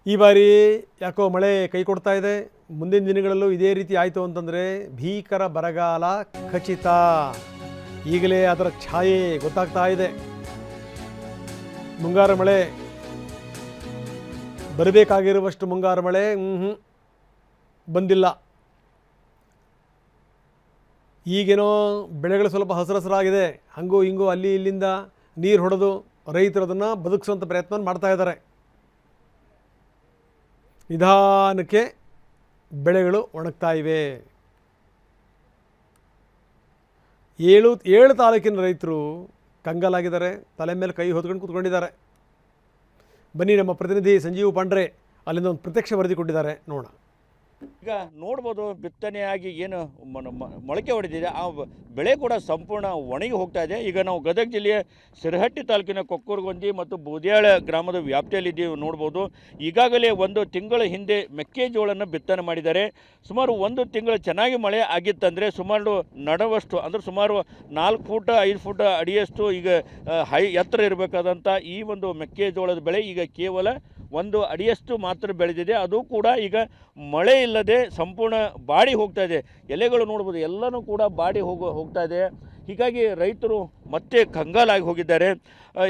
ಈ ಬಾರಿ ಯಾಕೋ ಮಳೆ ಕೈ ಕೊಡ್ತಾ ಇದೆ. ಮುಂದಿನ ದಿನಗಳಲ್ಲೂ ಇದೇ ರೀತಿ ಆಯಿತು ಅಂತಂದರೆ ಭೀಕರ ಬರಗಾಲ ಖಚಿತ. ಈಗಲೇ ಅದರ ಛಾಯೆ ಗೊತ್ತಾಗ್ತಾ ಇದೆ. ಮುಂಗಾರು ಮಳೆ ಬರಬೇಕಾಗಿರುವಷ್ಟು ಮುಂಗಾರು ಮಳೆ ಬಂದಿಲ್ಲ. ಈಗೇನೋ ಬೆಳೆಗಳು ಸ್ವಲ್ಪ ಹಸಿರಾಗಿದೆ, ಹಂಗೂ ಹಿಂಗೂ ಅಲ್ಲಿ ಇಲ್ಲಿಂದ ನೀರು ಹೊಡೆದು ರೈತರು ಅದನ್ನು ಬದುಕಿಸುವಂಥ ಪ್ರಯತ್ನ ಮಾಡ್ತಾ ಇದ್ದಾರೆ. ನಿಧಾನಕ್ಕೆ ಬೆಳೆಗಳು ಒಣಗ್ತಾ ಇವೆ. ಏಳು ತಾಲೂಕಿನ ರೈತರು ಕಂಗಾಲಾಗಿದ್ದಾರೆ, ತಲೆ ಮೇಲೆ ಕೈ ಹೊತ್ಕೊಂಡು ಕೂತ್ಕೊಂಡಿದ್ದಾರೆ. ಬನ್ನಿ, ನಮ್ಮ ಪ್ರತಿನಿಧಿ ಸಂಜೀವ್ ಪಾಂಡ್ರೆ ಅಲ್ಲಿಂದ ಒಂದು ಪ್ರತ್ಯಕ್ಷ ವರದಿ ಕೊಟ್ಟಿದ್ದಾರೆ, ನೋಡೋಣ. ಈಗ ನೋಡ್ಬೋದು, ಬಿತ್ತನೆಯಾಗಿ ಏನು ಮೊಳಕೆ ಹೊಡೆದಿದೆ ಆ ಬೆಳೆ ಕೂಡ ಸಂಪೂರ್ಣ ಒಣಗಿ ಹೋಗ್ತಾ ಇದೆ. ಈಗ ನಾವು ಗದಗ ಜಿಲ್ಲೆಯ ಸಿರಹಟ್ಟಿ ತಾಲೂಕಿನ ಕೊಕ್ಕೂರುಗೊಂದಿ ಮತ್ತು ಬೂದ್ಯಾಳ ಗ್ರಾಮದ ವ್ಯಾಪ್ತಿಯಲ್ಲಿದ್ದೀವಿ. ನೋಡ್ಬೋದು, ಈಗಾಗಲೇ ಒಂದು ತಿಂಗಳ ಹಿಂದೆ ಮೆಕ್ಕೆಜೋಳನ್ನು ಬಿತ್ತನೆ ಮಾಡಿದ್ದಾರೆ. ಸುಮಾರು ಒಂದು ತಿಂಗಳು ಚೆನ್ನಾಗಿ ಮಳೆ ಆಗಿತ್ತಂದರೆ ಸುಮಾರು ನಡುವಷ್ಟು, ಅಂದರೆ ಸುಮಾರು 4 ಫೂಟ್ 5 ಫೂಟ್ ಅಡಿಯಷ್ಟು ಈಗ ಎತ್ತರ ಇರಬೇಕಾದಂಥ ಈ ಒಂದು ಮೆಕ್ಕೆಜೋಳದ ಬೆಳೆ ಈಗ ಕೇವಲ 1 ಅಡಿಯಷ್ಟು ಮಾತ್ರ ಬೆಳೆದಿದೆ. ಅದು ಕೂಡ ಈಗ ಮಳೆ ಇಲ್ಲದೆ ಸಂಪೂರ್ಣ ಬಾಡಿ ಹೋಗ್ತಾ ಇದೆ. ಎಲೆಗಳು ನೋಡ್ಬೋದು, ಎಲ್ಲನೂ ಕೂಡ ಬಾಡಿ ಹೋಗ್ತಾ ಇದೆ. ಹೀಗಾಗಿ ರೈತರು ಮತ್ತೆ ಕಂಗಾಲಾಗಿ ಹೋಗಿದ್ದಾರೆ.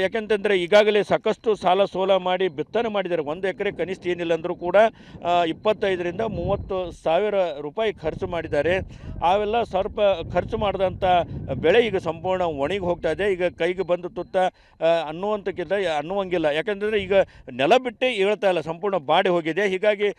ಯಾಕೆಂತಂದರೆ ಈಗಾಗಲೇ ಸಾಕಷ್ಟು ಸಾಲ ಸೋಲ ಮಾಡಿ ಬಿತ್ತನೆ ಮಾಡಿದ್ದಾರೆ. 1 ಎಕರೆ ಕನಿಷ್ಠ ಏನಿಲ್ಲ ಅಂದರೂ ಕೂಡ 25,000 ರಿಂದ 30,000 ರೂಪಾಯಿ ಖರ್ಚು ಮಾಡಿದ್ದಾರೆ. ಅವೆಲ್ಲ ಸ್ವಲ್ಪ ಖರ್ಚು ಮಾಡಿದಂಥ ಬೆಳೆ ಈಗ ಸಂಪೂರ್ಣ ಒಣಗಿ ಹೋಗ್ತಾ ಇದೆ. ಈಗ ಕೈಗೆ ಬಂದು ತುತ್ತ ಅನ್ನುವಂಗಿಲ್ಲ. ಯಾಕೆಂತಂದರೆ ಈಗ ನೆಲ ಬಿಟ್ಟೇ ಹೇಳ್ತಾ ಇಲ್ಲ, ಸಂಪೂರ್ಣ ಬಾಡಿ ಹೋಗಿದೆ. ಹೀಗಾಗಿ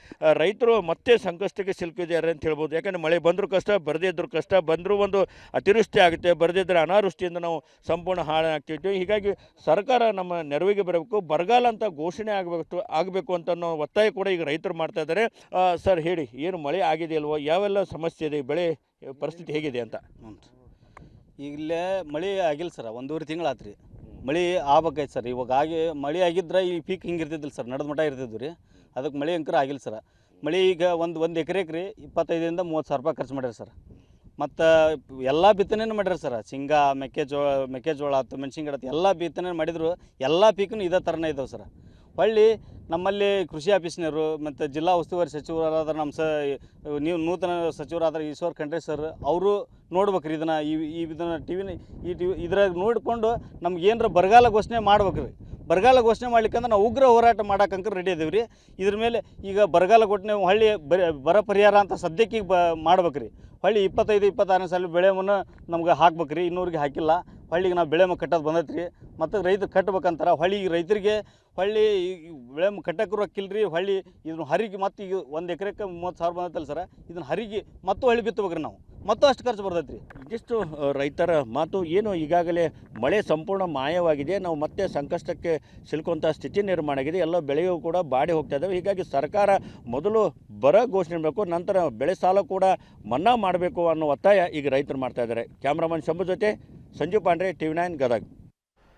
ರೈತರು ಮತ್ತೆ ಸಂಕಷ್ಟಕ್ಕೆ ಸಿಲುಕಿದ್ದಾರೆ ಅಂತ ಹೇಳ್ಬೋದು. ಯಾಕಂದರೆ ಮಳೆ ಬಂದರೂ ಕಷ್ಟ, ಬರದೇ ಇದ್ದರೂ ಕಷ್ಟ. ಬಂದರೂ ಒಂದು ಅತಿವೃಷ್ಟಿ ಆಗುತ್ತೆ, ಬರದಿದ್ದರೆ ಅನಾವೃಷ್ಟಿಯಿಂದ ನಾವು ಸಂಪೂರ್ಣ ಹಾಳಾಗ್ತಿದ್ವಿ. ಹೀಗಾಗಿ ಸರ್ಕಾರ ನಮ್ಮ ನೆರವಿಗೆ ಬರಬೇಕು, ಬರಗಾಲ ಅಂತ ಘೋಷಣೆ ಆಗಬೇಕು ಅಂತ ಅನ್ನೋ ಒತ್ತಾಯ ಕೂಡ ಈಗ ರೈತರು ಮಾಡ್ತಾ ಇದ್ದಾರೆ. ಸರ್ ಹೇಳಿ, ಏನು ಮಳೆ ಆಗಿದೆ ಅಲ್ವೋ, ಯಾವೆಲ್ಲ ಸಮಸ್ಯೆ ಇದೆ, ಬೆಳೆ ಪರಿಸ್ಥಿತಿ ಹೇಗಿದೆ ಅಂತ? ಈಗಲೇ ಮಳೆ ಆಗಿಲ್ಲ ಸರ್, 1.5 ತಿಂಗಳು ಆತ್ರಿ. ಮಳೆ ಆಗ್ಬೇಕಾಯ್ತು ಸರ್. ಇವಾಗ ಮಳೆ ಆಗಿದ್ರೆ ಈ ಪೀಕ್ ಹಿಂಗೆ ಇರ್ತಿದ್ದಿಲ್ಲ ಸರ್, ನಡೆದ ಮಟ್ಟ ಇರ್ತಿದ್ವಿ ರೀ. ಅದಕ್ಕೆ ಮಳೆ ಅಂಕರ ಆಗಿಲ್ಲ ಸರ್. ಮಳೆ ಈಗ ಒಂದು ಎಕರೆಗೆ ರೀ 25,000 ರಿಂದ 30,000 ರೂಪಾಯಿ ಖರ್ಚು ಮಾಡ್ಯಾರ ಸರ್. ಮತ್ತು ಎಲ್ಲ ಬಿತ್ತನೆನೂ ಮಾಡ್ಯಾರ ಸರ್. ಶೇಂಗಾ, ಮೆಕ್ಕೆಜೋಳ ಆಯ್ತು, ಮೆಣಸಿನ ಗಿಡ ಎಲ್ಲ ಬಿತ್ತನೆ ಮಾಡಿದ್ರು. ಎಲ್ಲ ಪೀಕೂ ಇದೇ ಥರನೇ ಇದ್ದಾವೆ ಸರ್. ಹೊಳ್ಳಿ ನಮ್ಮಲ್ಲಿ ಕೃಷಿ ಆಫೀಸ್ನವರು ಮತ್ತು ಜಿಲ್ಲಾ ಉಸ್ತುವಾರಿ ಸಚಿವರಾದ ನಮ್ಮ ನೀವು ನೂತನ ಸಚಿವರಾದ ಈಶ್ವರ್ ಖಂಡ್ರೆ ಸರ್ ಅವರು ನೋಡ್ಬೇಕ್ರಿ ಇದನ್ನು. ಇದನ್ನು ಇದ್ರಾಗ ನೋಡಿಕೊಂಡು ನಮ್ಗೆ ಏನಾರ ಬರಗಾಲ ಘೋಷಣೆ ಮಾಡ್ಬೇಕ್ರಿ. ಬರಗಾಲ ಘೋಷಣೆ ಮಾಡ್ಲಿಕ್ಕಂದ್ರೆ ನಾವು ಉಗ್ರ ಹೋರಾಟ ಮಾಡೋಕ್ಕಂಕ ರೆಡಿ ಇದೀವಿ ರೀ. ಇದ್ರ ಮೇಲೆ ಈಗ ಬರಗಾಲ ಘೋಷಣೆ ಹೊಳ್ಳಿ ಬರ ಪರಿಹಾರ ಅಂತ ಸದ್ಯಕ್ಕೆ ಈಗ ಮಾಡ್ಬೇಕ್ರಿ. ಹೊಳ್ಳಿ 25-26 ಸಾಲ ಬೆಳೆವನ್ನು ನಮ್ಗೆ ಹಾಕ್ಬೇಕ್ರಿ. ಇನ್ನೂರಿಗೆ ಹಾಕಿಲ್ಲ. ಹೊಳ್ಳಿಗೆ ನಾವು ಬೆಳೆ ಕಟ್ಟೋದು ಬಂದೈತೆ ರೀ. ಮತ್ತು ರೈತರು ಕಟ್ಬೇಕಂತಾರೆ. ಹೊಳ್ಳಿ ಈಗ ರೈತರಿಗೆ ಹೊಳ್ಳಿ ಬೆಳೆ ಕಟ್ಟಕ್ಕೆ ರೊಕ್ಕಿಲ್ರಿ. ಹೊಳ್ಳಿ ಇದನ್ನು ಹರಿಗೆ ಮತ್ತು ಈಗ 1 ಎಕರೆಗೆ 30,000 ಬಂದೈತಲ್ಲ ಸರ್, ಇದನ್ನು ಹರಿಗೆ ಮತ್ತು ಹೊಳ್ಳಿ ಬಿತ್ತಬೇಕ್ರಿ ನಾವು. ಮತ್ತು ಅಷ್ಟು ಖರ್ಚು ಬರ್ತೈತೆ ರೀ. ಇದಿಷ್ಟು ರೈತರ ಮಾತು. ಏನು ಈಗಾಗಲೇ ಮಳೆ ಸಂಪೂರ್ಣ ಮಾಯವಾಗಿದೆ, ನಾವು ಮತ್ತೆ ಸಂಕಷ್ಟಕ್ಕೆ ಸಿಲುಕುವಂಥ ಸ್ಥಿತಿ ನಿರ್ಮಾಣ ಆಗಿದೆ. ಎಲ್ಲ ಬೆಳೆಯೂ ಕೂಡ ಬಾಡಿ ಹೋಗ್ತಾ ಇದ್ದಾವೆ. ಹೀಗಾಗಿ ಸರ್ಕಾರ ಮೊದಲು ಬರ ಘೋಷಣೆ ಮಾಡಬೇಕು, ನಂತರ ಬೆಳೆ ಸಾಲ ಕೂಡ ಮನ್ನಾ ಮಾಡಬೇಕು ಅನ್ನೋ ಒತ್ತಾಯ ಈಗ ರೈತರು ಮಾಡ್ತಾ ಇದ್ದಾರೆ. ಕ್ಯಾಮ್ರಾಮನ್ ಶಂಭು ಜೊತೆ ಸಂಜೀವ್ ಪಾಂಡ್ರೆ, TV9 ಗದಗ.